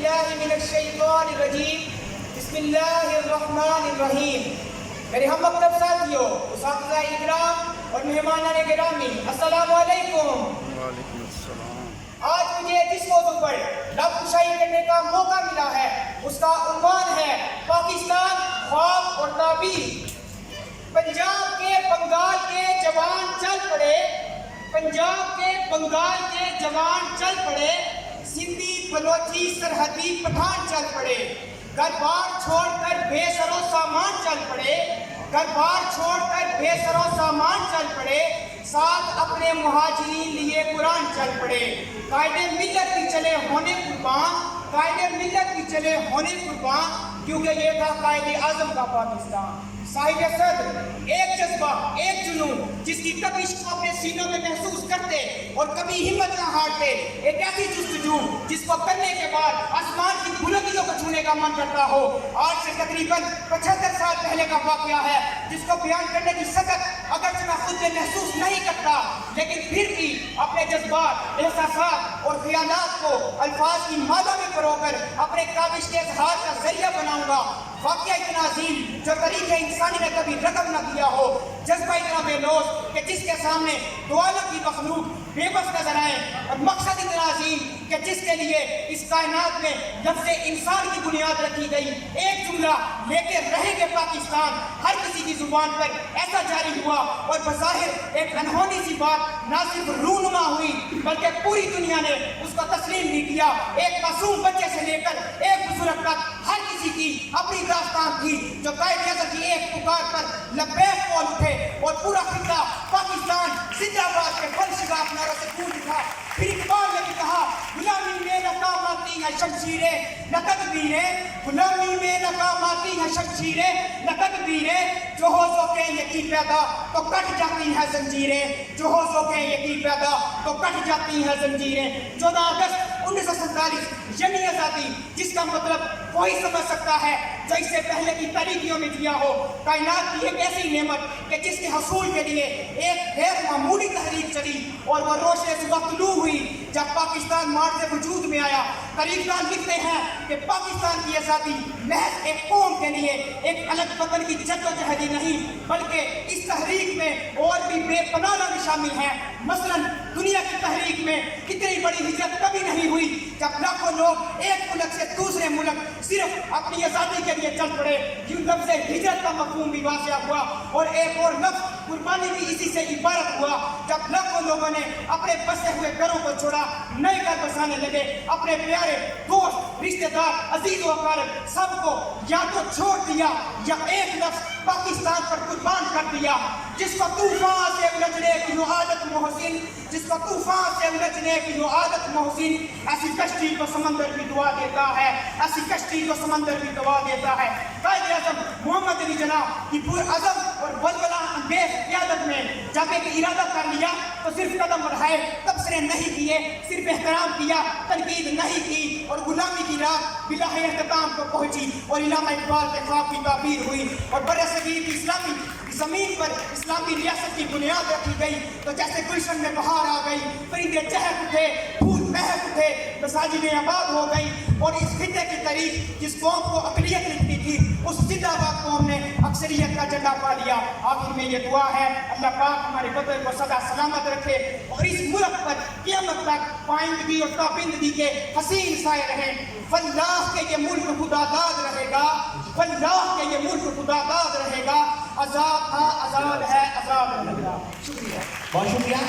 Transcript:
باللہ من الشیطان الرجیم بسم اللہ الرحمن الرحیم. میرے ہم مکتب ساتھیوں، اساتذہ اکرام اور مہمانان گرامی، السلام علیکم. وعلیکم السلام. آج مجھے جس موضوع پر لب کشائی کرنے کا موقع ملا ہے اس کا عنوان ہے پاکستان خواب اور تعبیر. پنجاب کے بنگال کے جوان چل پڑے، پنجاب کے بنگال کے جوان چل پڑے، سندھی بلوچی سرحدی پٹھان چل پڑے. گھر بار چھوڑ کر بے سر و سامان چل پڑے، گھر بار چھوڑ کر بے سر و سامان چل پڑے، ساتھ اپنے مہاجرین لیے قرآن چل پڑے. قائد ملت بھی چلے ہونے قربان، قائد ملت بھی چلے ہونے قربان، کیونکہ یہ تھا قائد اعظم کا پاکستان. صاحب صدر ایک جذبہ، ایک جنون جس کی تپش کو اپنے سینوں میں محسوس کرتے اور کبھی ہمت نہ ہارتے. ایک ایسی جستجو جس کو کرنے کے بعد آسمان کی بلندیوں کو چھونے کا من کرتا ہو. آج سے تقریباً 75 سال پہلے کا واقعہ ہے جس کو بیان کرنے کی سخت اگرچہ میں خود میں محسوس نہیں کرتا، لیکن پھر بھی اپنے جذبات، احساسات اور خیالات کو الفاظ کی مادہ میں پرو کر اپنے کاوش کے اظہار کا ذریعہ بناؤں گا. واقعہ اتنا عظیم جو تاریخ انسانی نے کبھی رقم نہ کیا ہو، جذبہ اتنا بے لوث کہ جس کے سامنے دو عالم کی مخلوق بے بس نظر آئے، اور مقصد اتنا عظیم کہ جس کے لیے اس کائنات میں لفظ انسان کی بنیاد رکھی گئی. ایک جملہ لے کے رہیں گے پاکستان ہر کسی کی زبان پر ایسا جاری ہوا، اور بظاہر ایک انہونی سی بات نہ صرف رونما ہوئی بلکہ پوری دنیا نے اس کو تسلیم نہیں کیا. ایک معصوم بچے سے لے کر ایک بزرگ تک ہر کسی کی اپنی داستان تھی جو قائد اعظم کی ایک پکار پر لبیک بول اٹھے، اور پورا خطہ پاکستان زندہ باد کے بل شگاف نعروں سے گونج اٹھا. پھر اقبال نے بھی کہا غلامی میں ناکام آتی ہیں شمشیریں نہ تدبیریں، غلامی میں ناکام آتی ہیں شمشیریں نہ تدبیریں، جو ہو ذوقِ یقین پیدا تو کٹ جاتی ہیں زنجیریں، جو ہو ذوقِ یقین پیدا تو کٹ جاتی ہیں زنجیریں. 14 اگست 1947 یعنی آزادی، جس کا مطلب وہی سمجھ سکتا ہے جو اس سے پہلے کی تاریخیوں میں دیا ہو. کائنات کی ایک ایسی نعمت کہ جس کے حصول کے لیے ایک غیر معمولی تحریک چلی، اور وہ روشن صبح طلوع ہوئی جب پاکستان مارچ سے وجود میں آیا. تاریخدان لکھتے ہیں کہ پاکستان کی آزادی محض ایک قوم کے لیے ایک الگ وطن کی جدوجہد ہی نہیں، بلکہ اس تحریک میں اور بھی بے پناہ لوگ شامل ہیں. مثلاً دنیا کی تحریک میں کتنی بڑی ہجرت کبھی نہیں ہوئی جب لاکھوں لوگ ایک ملک سے دوسرے ملک صرف اپنی آزادی کے لیے چل پڑے. یوں لفظ ہجرت کا مفہوم بھی واضح ہوا، اور ایک اور لفظ قربانی بھی اسی سے عبارت ہوا جب لاکھوں لوگوں نے اپنے بسے ہوئے گھروں کو چھوڑا، نئے گھر بسانے لگے. اپنے پیارے دوست، رشتہ دار، عزیز و اقارب سب کو یا تو چھوڑ دیا یا ایک لفظ پاکستان پر قربان کر دیا. جس کو طوفان سے الجھنے کی جو عادت محسن، جس کو طوفان سے الجھنے کی جو عادت محسن، ایسی کشتی کو سمندر بھی دعا دیتا ہے، ایسی کشتی کو سمندر بھی دعا دیتا ہے. قائد اعظم محمد علی جناح کی پرعزم اور ولولہ انگیز قیادت میں جب ایک ارادہ کر لیا تو صرف قدم بڑھائے، تبصرے نہیں کیے، صرف احترام کیا، تنقید نہیں کی، اور غلامی کی راہ بلا اختتام کو پہنچی، اور علامہ اقبال کے خواب کی تعبیر ہوئی، اور برصغیر کی اسلامی زمین پر اسلامی ریاست کی بنیاد رکھی گئی. تو جیسے گلشن میں بہار آ گئی، پرندے چہک اٹھے، پھول مہک اٹھے، مساجدیں آباد ہو گئی، اور اس خطے کی تاریخ جس قوم کو اقلیت لکھتی تھی اس زندہ باد قوم نے اکثریت کا جھنڈا پا لیا. آخر میں یہ دعا ہے اللہ پاک ہمارے وطن کو سدا سلامت رکھے، اور اس ملک پر قیامت تک پائندگی اور تابندگی کے حسین سائے رہیں. واللہ کہ یہ ملک خدا داد رہے گا، واللہ کہ یہ ملک خدا داد رہے گا. آزاد تھا، آزاد ہے، آزاد رہے گا. شکریہ. بہت شکریہ.